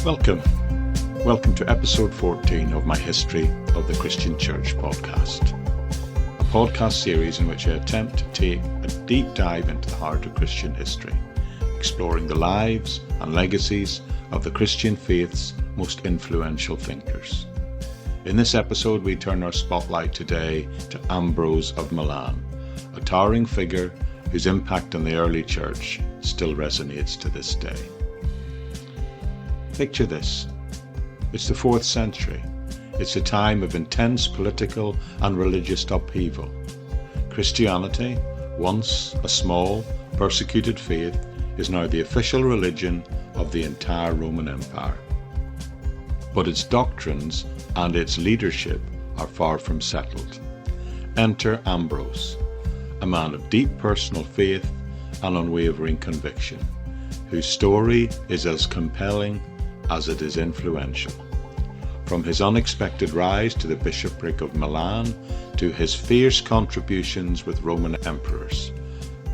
Welcome. Welcome to episode 14 of my History of the Christian Church podcast. A podcast series in which I attempt to take a deep dive into the heart of Christian history, exploring the lives and legacies of the Christian faith's most influential thinkers. In this episode, we turn our spotlight today to Ambrose of Milan, a towering figure whose impact on the early church still resonates to this day. Picture this. It's the 4th century. It's a time of intense political and religious upheaval. Christianity, once a small, persecuted faith, is now the official religion of the entire Roman Empire. But its doctrines and its leadership are far from settled. Enter Ambrose, a man of deep personal faith and unwavering conviction, whose story is as compelling as it is influential. From his unexpected rise to the Bishopric of Milan to his fierce contributions with Roman emperors,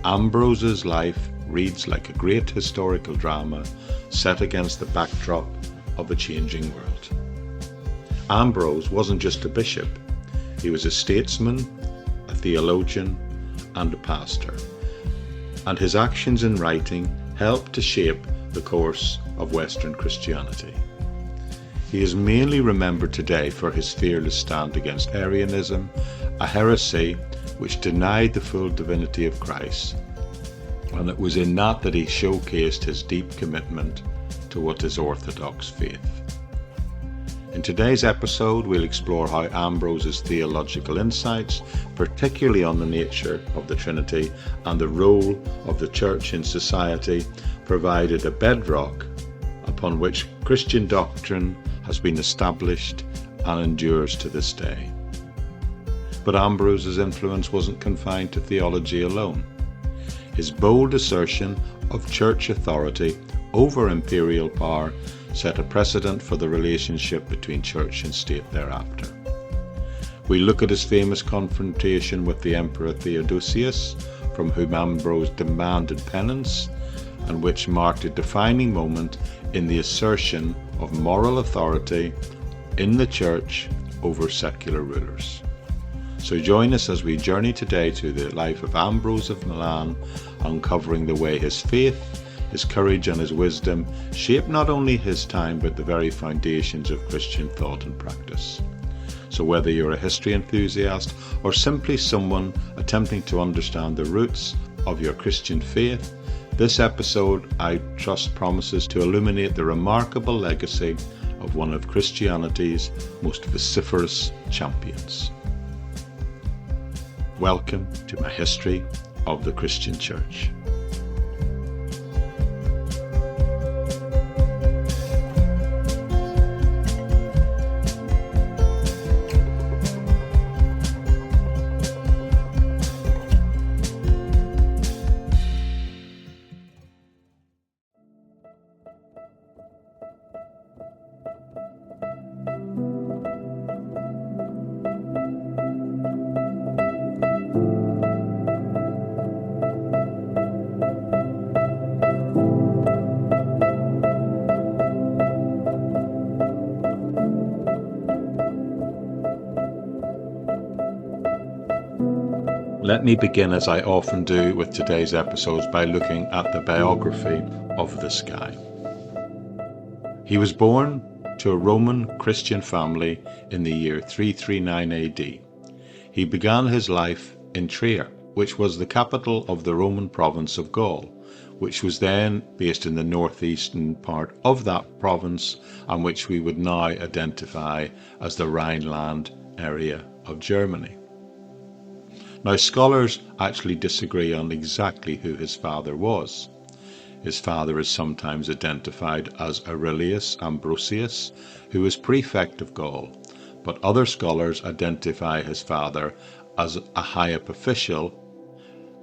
Ambrose's life reads like a great historical drama set against the backdrop of a changing world. Ambrose wasn't just a bishop, he was a statesman, a theologian, and a pastor, and his actions in writing helped to shape the course of Western Christianity. He is mainly remembered today for his fearless stand against Arianism, a heresy which denied the full divinity of Christ, and it was in that he showcased his deep commitment to what is orthodox faith. In today's episode, we'll explore how Ambrose's theological insights, particularly on the nature of the Trinity and the role of the Church in society, provided a bedrock upon which Christian doctrine has been established and endures to this day. But Ambrose's influence wasn't confined to theology alone. His bold assertion of church authority over imperial power set a precedent for the relationship between church and state thereafter. We look at his famous confrontation with the Emperor Theodosius, from whom Ambrose demanded penance, and which marked a defining moment in the assertion of moral authority in the church over secular rulers. So join us as we journey today to the life of Ambrose of Milan, uncovering the way his faith, his courage and his wisdom shaped not only his time but the very foundations of Christian thought and practice. So whether you're a history enthusiast or simply someone attempting to understand the roots of your Christian faith, this episode, I trust, promises to illuminate the remarkable legacy of one of Christianity's most vociferous champions. Welcome to my History of the Christian Church. Let me begin, as I often do with today's episodes, by looking at the biography of this guy. He was born to a Roman Christian family in the year 339 AD. He began his life in Trier, which was the capital of the Roman province of Gaul, which was then based in the northeastern part of that province, and which we would now identify as the Rhineland area of Germany. Now, scholars actually disagree on exactly who his father was. His father is sometimes identified as Aurelius Ambrosius, who was prefect of Gaul, but other scholars identify his father as a high-up official,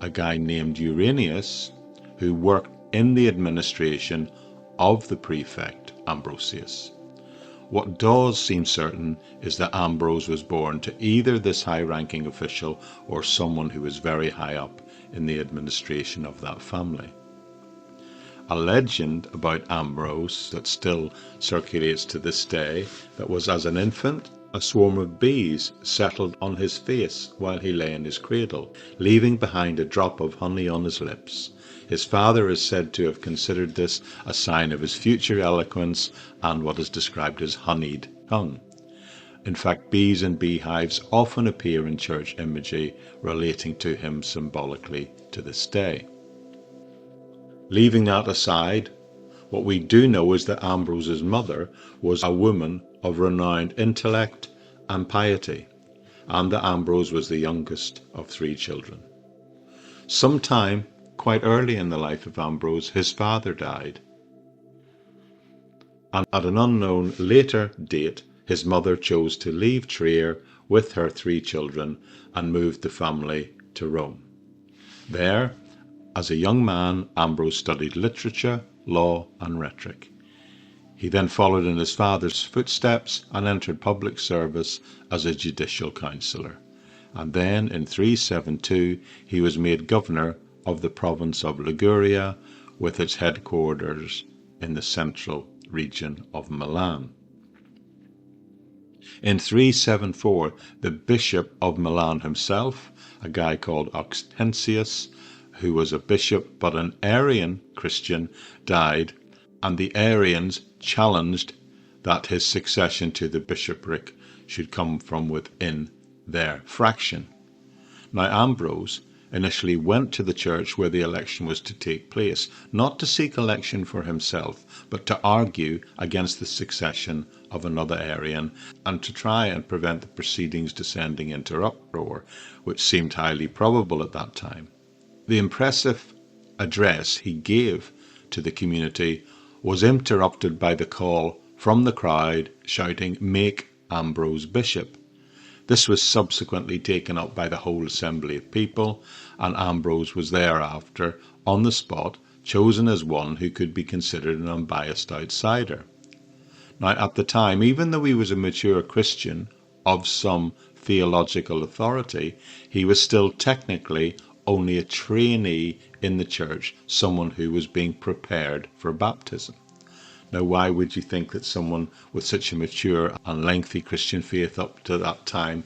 a guy named Uranius, who worked in the administration of the prefect Ambrosius. What does seem certain is that Ambrose was born to either this high-ranking official or someone who was very high up in the administration of that family. a legend about Ambrose that still circulates to this day, that was as an infant, a swarm of bees settled on his face while he lay in his cradle, leaving behind a drop of honey on his lips. His father is said to have considered this a sign of his future eloquence and what is described as honeyed tongue. In fact, bees and beehives often appear in church imagery relating to him symbolically to this day. Leaving that aside, what we do know is that Ambrose's mother was a woman of renowned intellect and piety, and that Ambrose was the youngest of 3 children. Sometime quite early in the life of Ambrose, his father died, and at an unknown later date, his mother chose to leave Trier with her 3 children and moved the family to Rome. There, as a young man, Ambrose studied literature, law, and rhetoric. He then followed in his father's footsteps and entered public service as a judicial councillor. And then, in 372, he was made governor of the province of Liguria, with its headquarters in the central region of Milan. In 374, the Bishop of Milan himself, a guy called Hortensius, who was a bishop but an Arian Christian, died, and the Arians challenged that his succession to the bishopric should come from within their fraction. Now Ambrose initially went to the church where the election was to take place, not to seek election for himself, but to argue against the succession of another Arian and to try and prevent the proceedings descending into uproar, which seemed highly probable at that time. The impressive address he gave to the community was interrupted by the call from the crowd shouting, "Make Ambrose bishop." This was subsequently taken up by the whole assembly of people, and Ambrose was thereafter, on the spot, chosen as one who could be considered an unbiased outsider. Now, at the time, even though he was a mature Christian of some theological authority, he was still technically only a trainee in the church, someone who was being prepared for baptism. Now, why would you think that someone with such a mature and lengthy Christian faith up to that time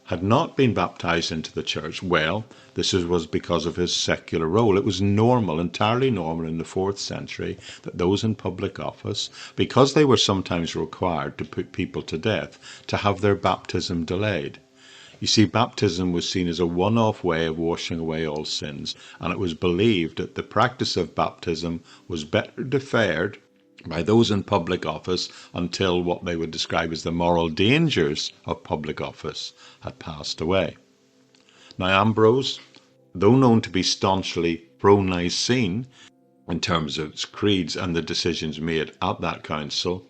had not been baptized into the church? Well, this was because of his secular role. It was normal, entirely normal in the 4th century, that those in public office, because they were sometimes required to put people to death, to have their baptism delayed. You see, baptism was seen as a one-off way of washing away all sins, and it was believed that the practice of baptism was better deferred by those in public office until what they would describe as the moral dangers of public office had passed away. Now, Ambrose, though known to be staunchly pro-Nicene in terms of its creeds and the decisions made at that council,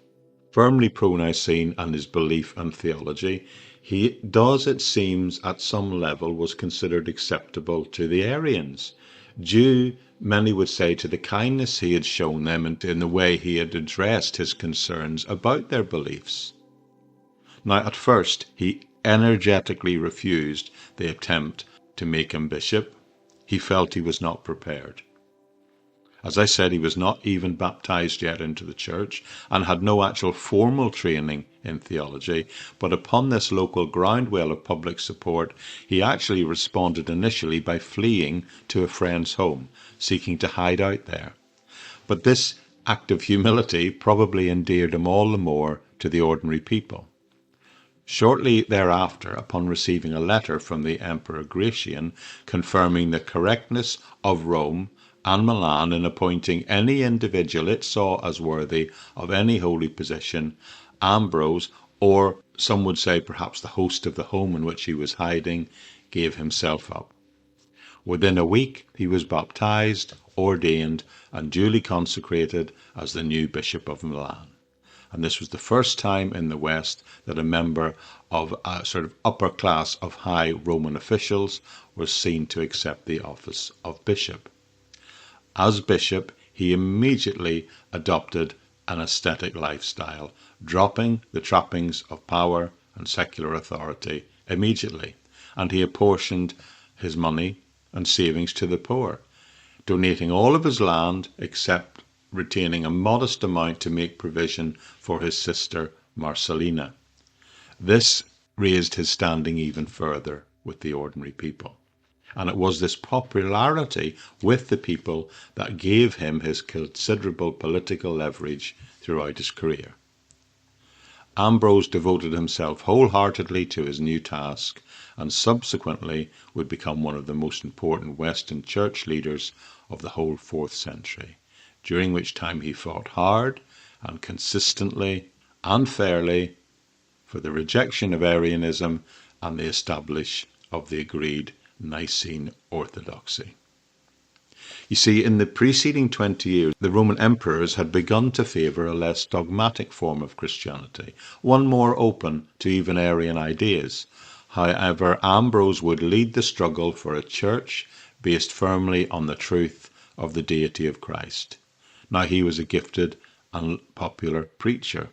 firmly pro-Nicene and his belief and theology, he does, it seems, at some level was considered acceptable to the Arians, due, many would say, to the kindness he had shown them and in the way he had addressed his concerns about their beliefs. Now, at first, he energetically refused the attempt to make him bishop. He felt he was not prepared. As I said, he was not even baptized yet into the church and had no actual formal training in theology, but upon this local groundwell of public support, he actually responded initially by fleeing to a friend's home, seeking to hide out there. But this act of humility probably endeared him all the more to the ordinary people. Shortly thereafter, upon receiving a letter from the Emperor Gratian confirming the correctness of Rome and Milan in appointing any individual it saw as worthy of any holy position, Ambrose, or some would say perhaps the host of the home in which he was hiding, gave himself up. Within a week he was baptized, ordained, and duly consecrated as the new Bishop of Milan. And this was the first time in the West that a member of a sort of upper class of high Roman officials was seen to accept the office of bishop. As bishop, he immediately adopted an ascetic lifestyle, dropping the trappings of power and secular authority immediately, and he apportioned his money and savings to the poor, donating all of his land except retaining a modest amount to make provision for his sister Marcellina. This raised his standing even further with the ordinary people. And it was this popularity with the people that gave him his considerable political leverage throughout his career. Ambrose devoted himself wholeheartedly to his new task and subsequently would become one of the most important Western church leaders of the whole 4th century, during which time he fought hard and consistently and fairly for the rejection of Arianism and the establishment of the agreed Nicene orthodoxy. You see, in the preceding 20 years, the Roman emperors had begun to favour a less dogmatic form of Christianity, one more open to even Arian ideas. However, Ambrose would lead the struggle for a church based firmly on the truth of the deity of Christ. Now, he was a gifted and popular preacher,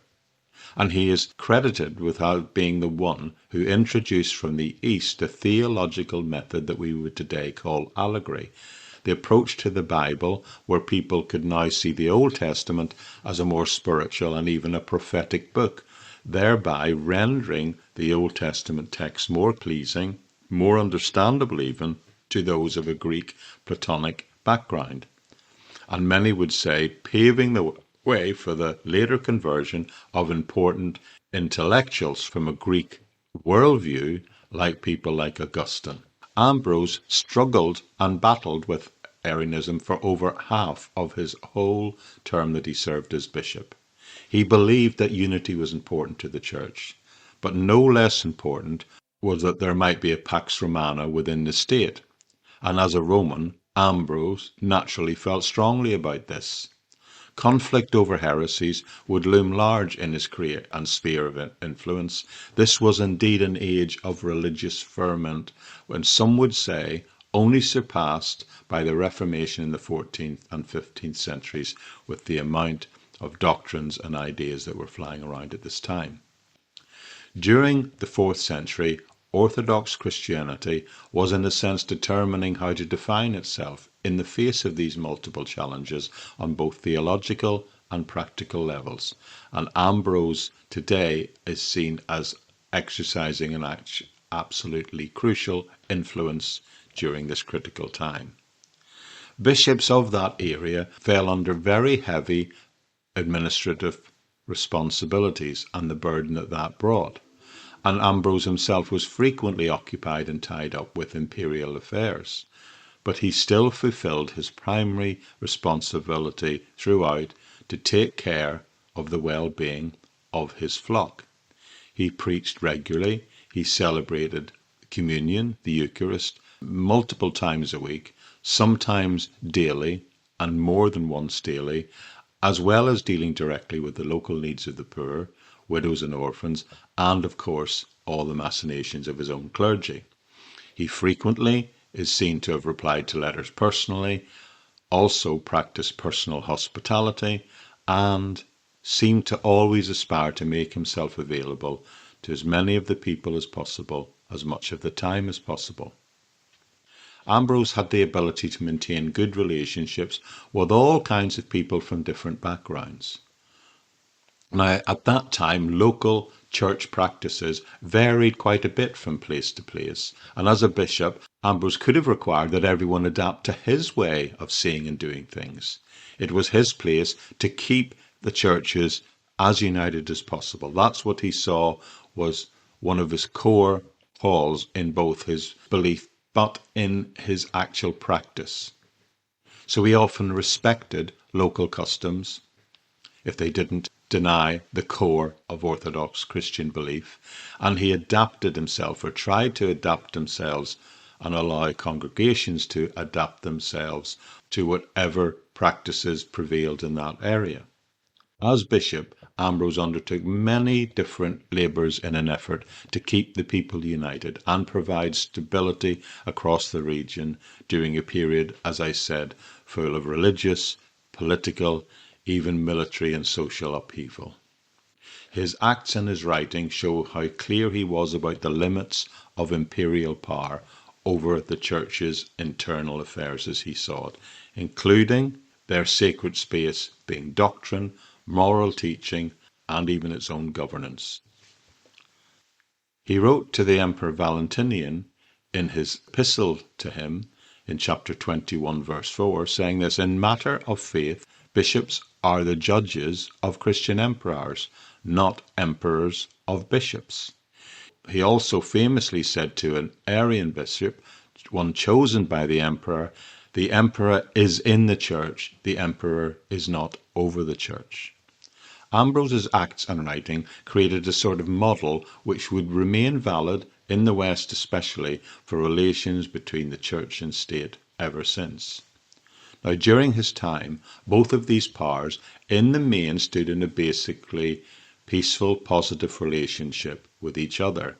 and he is credited with being the one who introduced from the East a theological method that we would today call allegory, the approach to the Bible where people could now see the Old Testament as a more spiritual and even a prophetic book, thereby rendering the Old Testament text more pleasing, more understandable even, to those of a Greek Platonic background. And many would say paving the way for the later conversion of important intellectuals from a Greek worldview, like people like Augustine. Ambrose struggled and battled with Arianism for over half of his whole term that he served as bishop. He believed that unity was important to the church, but no less important was that there might be a pax romana within the state. And as a Roman, Ambrose naturally felt strongly about this. Conflict over heresies would loom large in his career and sphere of influence. This was indeed an age of religious ferment, when some would say only surpassed by the Reformation in the 14th and 15th centuries, with the amount of doctrines and ideas that were flying around at this time. During the 4th century, Orthodox Christianity was in a sense determining how to define itself in the face of these multiple challenges on both theological and practical levels. And Ambrose today is seen as exercising an absolutely crucial influence during this critical time. Bishops of that area fell under very heavy administrative responsibilities and the burden that brought. And Ambrose himself was frequently occupied and tied up with imperial affairs. But he still fulfilled his primary responsibility throughout to take care of the well-being of his flock. He preached regularly, he celebrated communion, the Eucharist, multiple times a week, sometimes daily and more than once daily, as well as dealing directly with the local needs of the poor, widows and orphans, and of course all the machinations of his own clergy. He frequently is seen to have replied to letters personally, also practiced personal hospitality, and seemed to always aspire to make himself available to as many of the people as possible, as much of the time as possible. Ambrose had the ability to maintain good relationships with all kinds of people from different backgrounds. Now, at that time, local church practices varied quite a bit from place to place, and as a bishop, Ambrose could have required that everyone adapt to his way of seeing and doing things. It was his place to keep the churches as united as possible. That's what he saw was one of his core calls in both his belief but in his actual practice. So he often respected local customs if they didn't deny the core of Orthodox Christian belief, and he adapted himself or tried to adapt themselves and allow congregations to adapt themselves to whatever practices prevailed in that area. As bishop, Ambrose undertook many different labours in an effort to keep the people united and provide stability across the region during a period, as I said, full of religious, political, even military and social upheaval. His acts and his writing show how clear he was about the limits of imperial power over the church's internal affairs as he saw it, including their sacred space being doctrine, moral teaching, and even its own governance. He wrote to the Emperor Valentinian in his epistle to him in chapter 21, verse 4, saying this: "In matter of faith, bishops are the judges of Christian emperors, not emperors of bishops." He also famously said to an Arian bishop, one chosen by the emperor is in the church, the emperor is not over the church. Ambrose's acts and writing created a sort of model which would remain valid in the West, especially for relations between the church and state ever since. Now, during his time, both of these powers in the main stood in a basically peaceful, positive relationship with each other.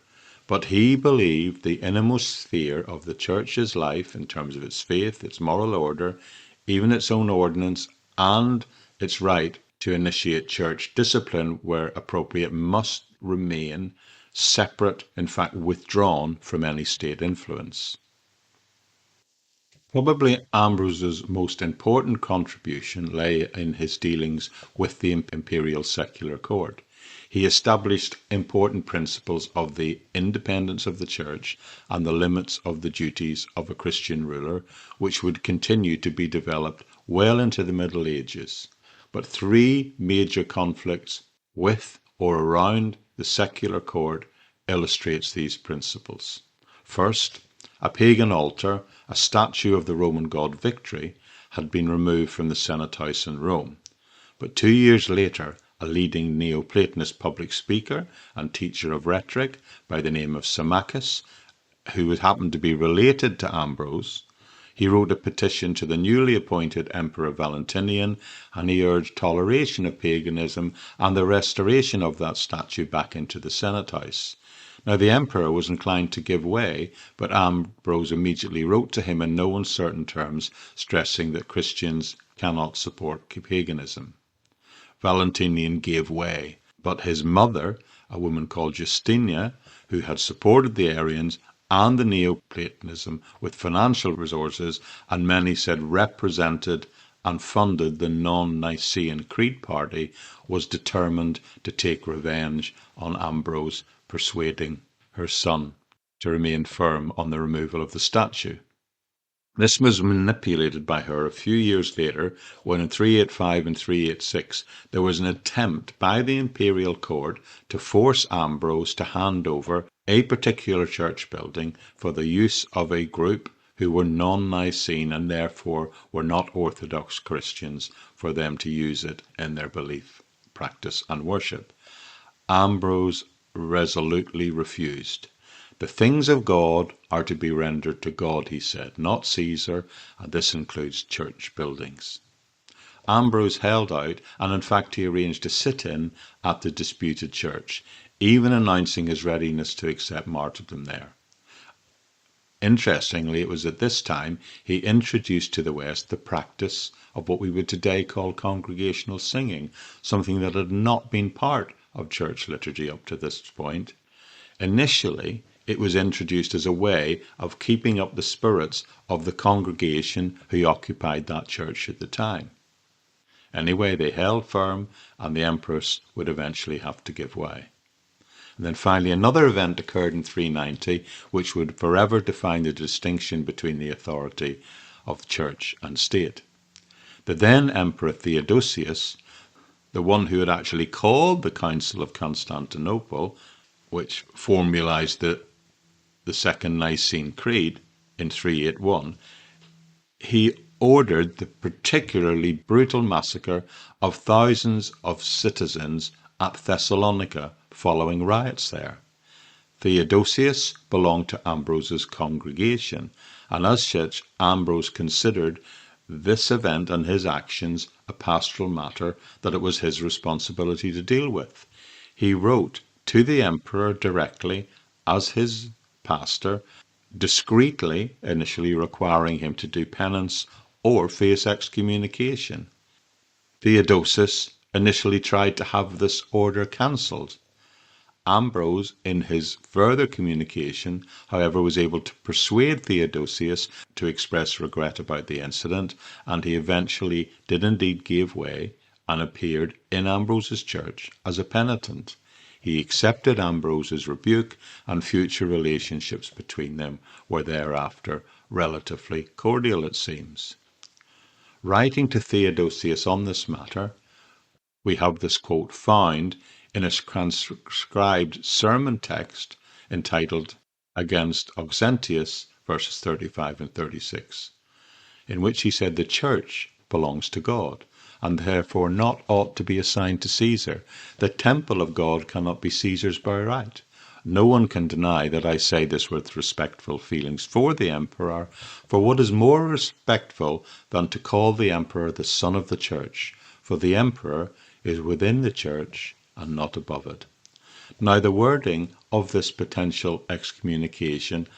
But he believed the innermost sphere of the church's life, in terms of its faith, its moral order, even its own ordinance, and its right to initiate church discipline where appropriate, must remain separate, in fact withdrawn from any state influence. Probably Ambrose's most important contribution lay in his dealings with the imperial secular court. He established important principles of the independence of the church and the limits of the duties of a Christian ruler, which would continue to be developed well into the Middle Ages. But three major conflicts with or around the secular court illustrates these principles. First, a pagan altar, a statue of the Roman god Victory, had been removed from the Senate House in Rome. But 2 years later, a leading Neoplatonist public speaker and teacher of rhetoric by the name of Symmachus, who happened to be related to Ambrose, he wrote a petition to the newly appointed Emperor Valentinian, and he urged toleration of paganism and the restoration of that statue back into the Senate House. Now, the emperor was inclined to give way, but Ambrose immediately wrote to him in no uncertain terms, stressing that Christians cannot support paganism. Valentinian gave way, but his mother, a woman called Justinia, who had supported the Arians and the Neoplatonism with financial resources, and many said represented and funded the non-Nicene Creed party, was determined to take revenge on Ambrose, persuading her son to remain firm on the removal of the statue. This was manipulated by her a few years later, when in 385 and 386 there was an attempt by the imperial court to force Ambrose to hand over a particular church building for the use of a group who were non-Nicene and therefore were not Orthodox Christians, for them to use it in their belief, practice, and worship. Ambrose resolutely refused. The things of God are to be rendered to God, he said, not Caesar, and this includes church buildings. Ambrose held out, and in fact he arranged a sit-in at the disputed church, even announcing his readiness to accept martyrdom there. Interestingly, it was at this time he introduced to the West the practice of what we would today call congregational singing, something that had not been part of church liturgy up to this point. Initially, it was introduced as a way of keeping up the spirits of the congregation who occupied that church at the time. Anyway, they held firm, and the empress would eventually have to give way. And then finally, another event occurred in 390, which would forever define the distinction between the authority of church and state. The then Emperor Theodosius, the one who had actually called the Council of Constantinople, which formalized the Second Nicene Creed in 381, he ordered the particularly brutal massacre of thousands of citizens at Thessalonica following riots there. Theodosius belonged to Ambrose's congregation, and as such, Ambrose considered this event and his actions a pastoral matter that it was his responsibility to deal with. He wrote to the emperor directly as his pastor, discreetly, initially requiring him to do penance or face excommunication. Theodosius initially tried to have this order cancelled, Ambrose, in his further communication, however, was able to persuade Theodosius to express regret about the incident, and he eventually did indeed give way and appeared in Ambrose's church as a penitent. He accepted Ambrose's rebuke, and future relationships between them were thereafter relatively cordial, it seems. Writing to Theodosius on this matter, we have this quote found in a transcribed sermon text entitled Against Auxentius, verses 35 and 36, in which he said the church belongs to God, and therefore not ought to be assigned to Caesar. The temple of God cannot be Caesar's by right. No one can deny that I say this with respectful feelings for the emperor, for what is more respectful than to call the emperor the son of the church? For the emperor is within the church and not above it. Now, the wording of this potential excommunication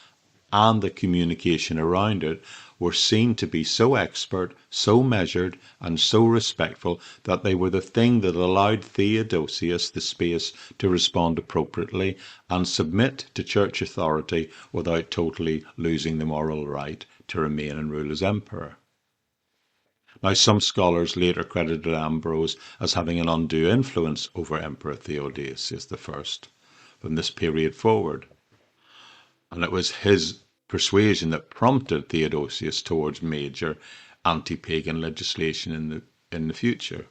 and the communication around it were seen to be so expert, so measured, and so respectful that they were the thing that allowed Theodosius the space to respond appropriately and submit to church authority without totally losing the moral right to remain and rule as emperor. Now, some scholars later credited Ambrose as having an undue influence over Emperor Theodosius I from this period forward, and it was his persuasion that prompted Theodosius towards major anti-pagan legislation in the future.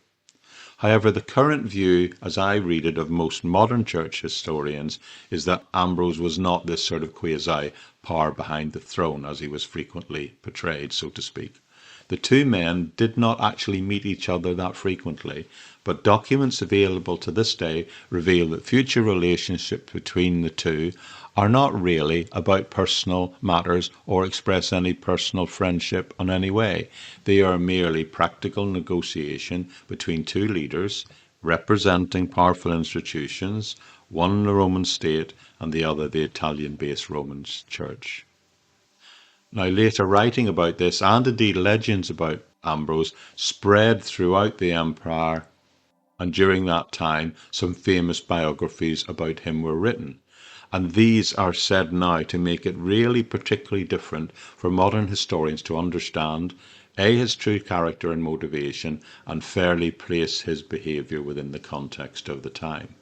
However, the current view, as I read it, of most modern church historians is that Ambrose was not this sort of quasi-power behind the throne, as he was frequently portrayed, so to speak. The two men did not actually meet each other that frequently, but documents available to this day reveal that future relationships between the two are not really about personal matters or express any personal friendship in any way. They are merely practical negotiation between two leaders representing powerful institutions, one the Roman state and the other the Italian-based Roman Church. Now, later writing about this, and indeed legends about Ambrose, spread throughout the empire, and during that time some famous biographies about him were written. And these are said now to make it really particularly different for modern historians to understand his true character and motivation, and fairly place his behaviour within the context of the time.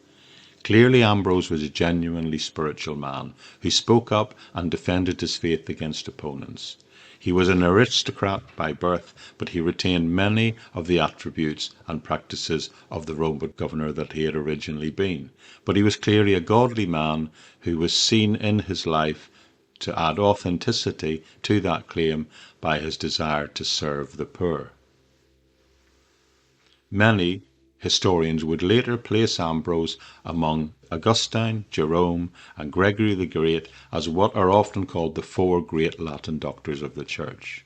Clearly, Ambrose was a genuinely spiritual man who spoke up and defended his faith against opponents. He was an aristocrat by birth, but he retained many of the attributes and practices of the Roman governor that he had originally been. But he was clearly a godly man who was seen in his life to add authenticity to that claim by his desire to serve the poor. Many historians would later place Ambrose among Augustine, Jerome, and Gregory the Great as what are often called the four great Latin doctors of the Church.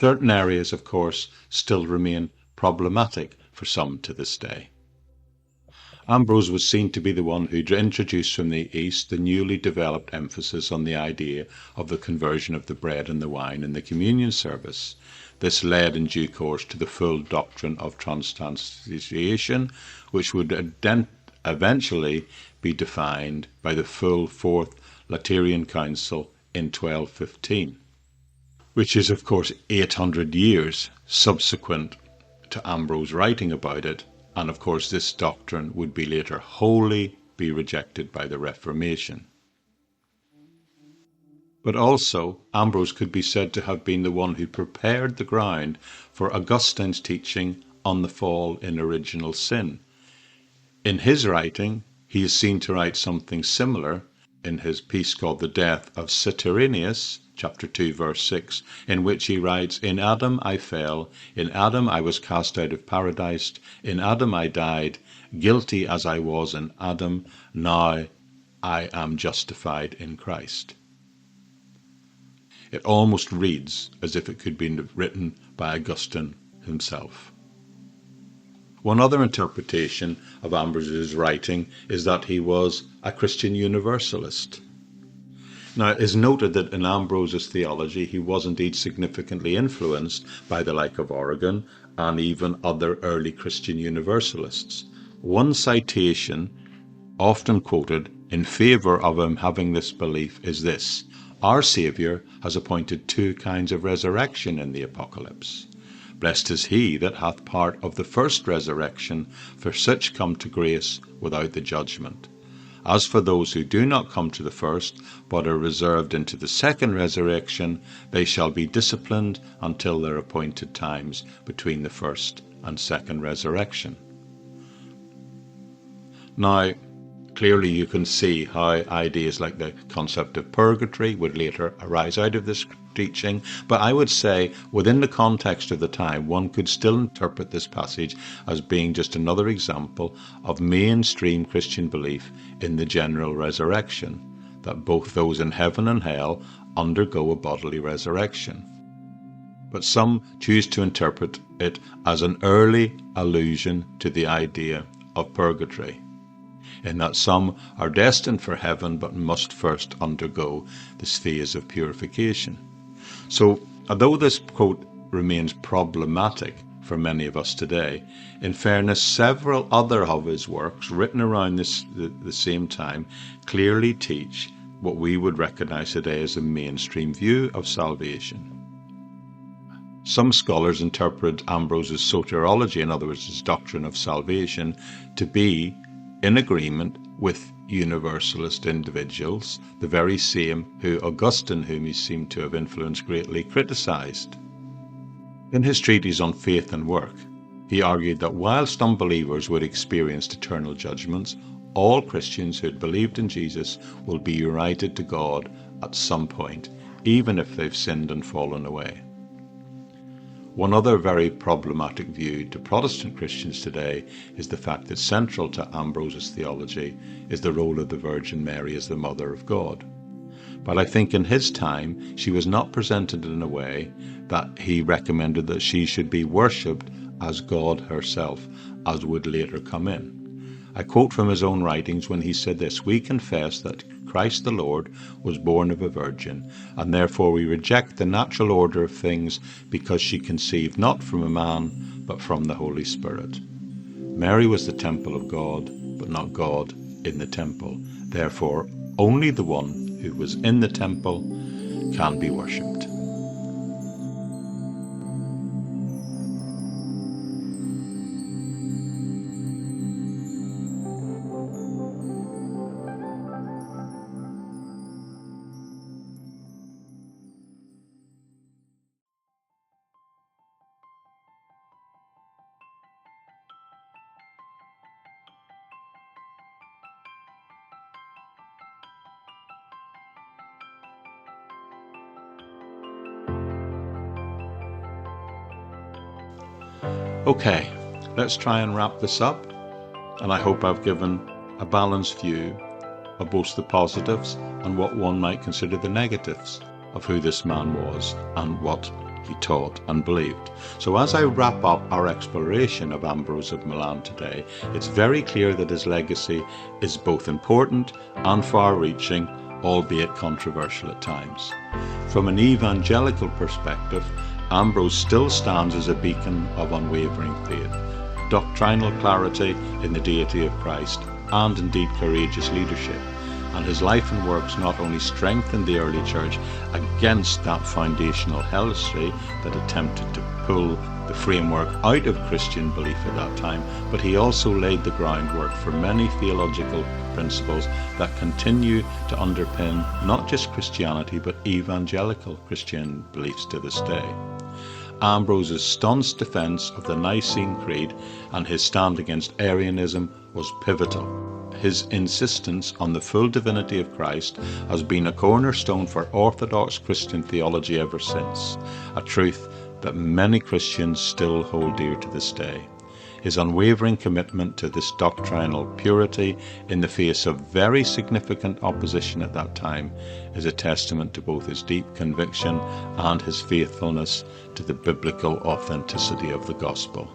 Certain areas, of course, still remain problematic for some to this day. Ambrose was seen to be the one who introduced from the East the newly developed emphasis on the idea of the conversion of the bread and the wine in the communion service. This led in due course to the full doctrine of transubstantiation, which would eventually be defined by the full Fourth Lateran Council in 1215, which is of course 800 years subsequent to Ambrose writing about it, and of course this doctrine would be later wholly be rejected by the Reformation. But also, Ambrose could be said to have been the one who prepared the ground for Augustine's teaching on the fall in original sin. In his writing, he is seen to write something similar in his piece called The Death of c339, chapter 2, verse 6, in which he writes, "In Adam I fell, in Adam I was cast out of paradise, in Adam I died, guilty as I was in Adam, now I am justified in Christ." It almost reads as if it could be written by Augustine himself. One other interpretation of Ambrose's writing is that he was a Christian universalist. Now, it is noted that in Ambrose's theology he was indeed significantly influenced by the like of Origen and even other early Christian universalists. One citation often quoted in favour of him having this belief is this: our Saviour has appointed two kinds of resurrection in the Apocalypse. Blessed is he that hath part of the first resurrection, for such come to grace without the judgment. As for those who do not come to the first, but are reserved into the second resurrection, they shall be disciplined until their appointed times between the first and second resurrection. Now, clearly you can see how ideas like the concept of purgatory would later arise out of this teaching, but I would say within the context of the time, one could still interpret this passage as being just another example of mainstream Christian belief in the general resurrection, that both those in heaven and hell undergo a bodily resurrection. But some choose to interpret it as an early allusion to the idea of purgatory, in that some are destined for heaven but must first undergo this phase of purification. So, although this quote remains problematic for many of us today, in fairness, several other of his works written around the same time clearly teach what we would recognize today as a mainstream view of salvation. Some scholars interpret Ambrose's soteriology, in other words his doctrine of salvation, to be in agreement with universalist individuals, the very same who Augustine, whom he seemed to have influenced greatly, criticized. In his treatise on faith and work, he argued that whilst unbelievers would experience eternal judgments, all Christians who had believed in Jesus will be united to God at some point, even if they've sinned and fallen away. One other very problematic view to Protestant Christians today is the fact that central to Ambrose's theology is the role of the Virgin Mary as the Mother of God. But I think in his time she was not presented in a way that he recommended that she should be worshipped as God herself, as would later come in. I quote from his own writings when he said this: "We confess that Christ the Lord was born of a virgin, and therefore we reject the natural order of things, because she conceived not from a man, but from the Holy Spirit. Mary was the temple of God, but not God in the temple. Therefore, only the one who was in the temple can be worshipped." Okay, let's try and wrap this up, and I hope I've given a balanced view of both the positives and what one might consider the negatives of who this man was and what he taught and believed. So as I wrap up our exploration of Ambrose of Milan today, it's very clear that his legacy is both important and far-reaching, albeit controversial at times. From an evangelical perspective, Ambrose still stands as a beacon of unwavering faith, doctrinal clarity in the deity of Christ, and indeed courageous leadership. And his life and works not only strengthened the early church against that foundational heresy that attempted to pull the framework out of Christian belief at that time, but he also laid the groundwork for many theological principles that continue to underpin not just Christianity but evangelical Christian beliefs to this day. Ambrose's staunch defence of the Nicene Creed and his stand against Arianism was pivotal. His insistence on the full divinity of Christ has been a cornerstone for Orthodox Christian theology ever since, a truth that many Christians still hold dear to this day. His unwavering commitment to this doctrinal purity in the face of very significant opposition at that time is a testament to both his deep conviction and his faithfulness to the biblical authenticity of the gospel.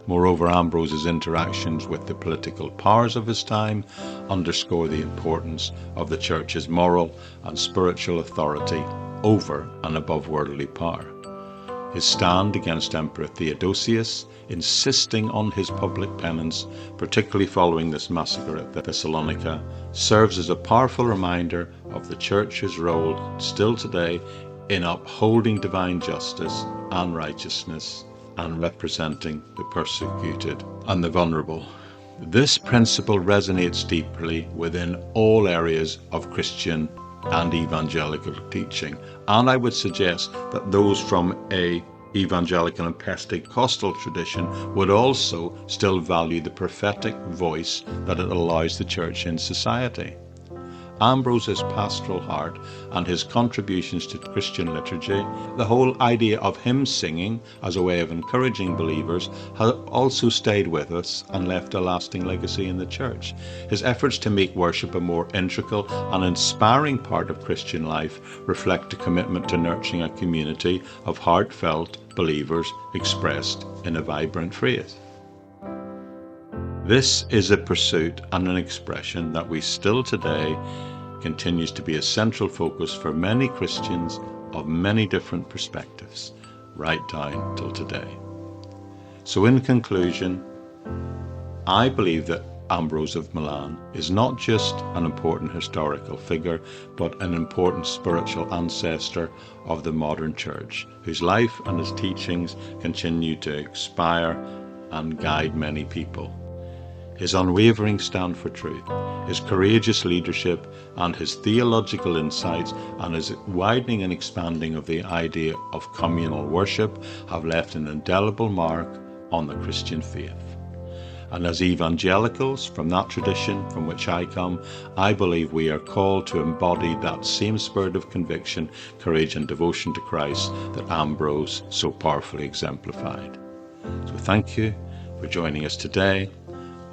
Moreover, Ambrose's interactions with the political powers of his time underscore the importance of the Church's moral and spiritual authority over and above worldly power. His stand against Emperor Theodosius, insisting on his public penance, particularly following this massacre at Thessalonica, serves as a powerful reminder of the Church's role still today in upholding divine justice and righteousness and representing the persecuted and the vulnerable. This principle resonates deeply within all areas of Christian and evangelical teaching, and I would suggest that those from a evangelical and Pentecostal tradition would also still value the prophetic voice that it allows the Church in society. Ambrose's pastoral heart and his contributions to Christian liturgy, the whole idea of hymn singing as a way of encouraging believers, has also stayed with us and left a lasting legacy in the Church. His efforts to make worship a more integral and inspiring part of Christian life reflect a commitment to nurturing a community of heartfelt believers expressed in a vibrant phrase. This is a pursuit and an expression that we still today continues to be a central focus for many Christians of many different perspectives, right down till today. So in conclusion, I believe that Ambrose of Milan is not just an important historical figure, but an important spiritual ancestor of the modern Church, whose life and his teachings continue to inspire and guide many people. His unwavering stand for truth, his courageous leadership, and his theological insights, and his widening and expanding of the idea of communal worship have left an indelible mark on the Christian faith. And as evangelicals from that tradition from which I come, I believe we are called to embody that same spirit of conviction, courage, and devotion to Christ that Ambrose so powerfully exemplified. So thank you for joining us today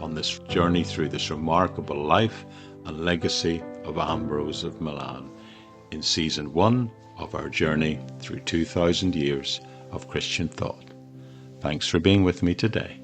on this journey through this remarkable life and legacy of Ambrose of Milan in season 1 of our journey through 2,000 years of Christian thought. Thanks for being with me today.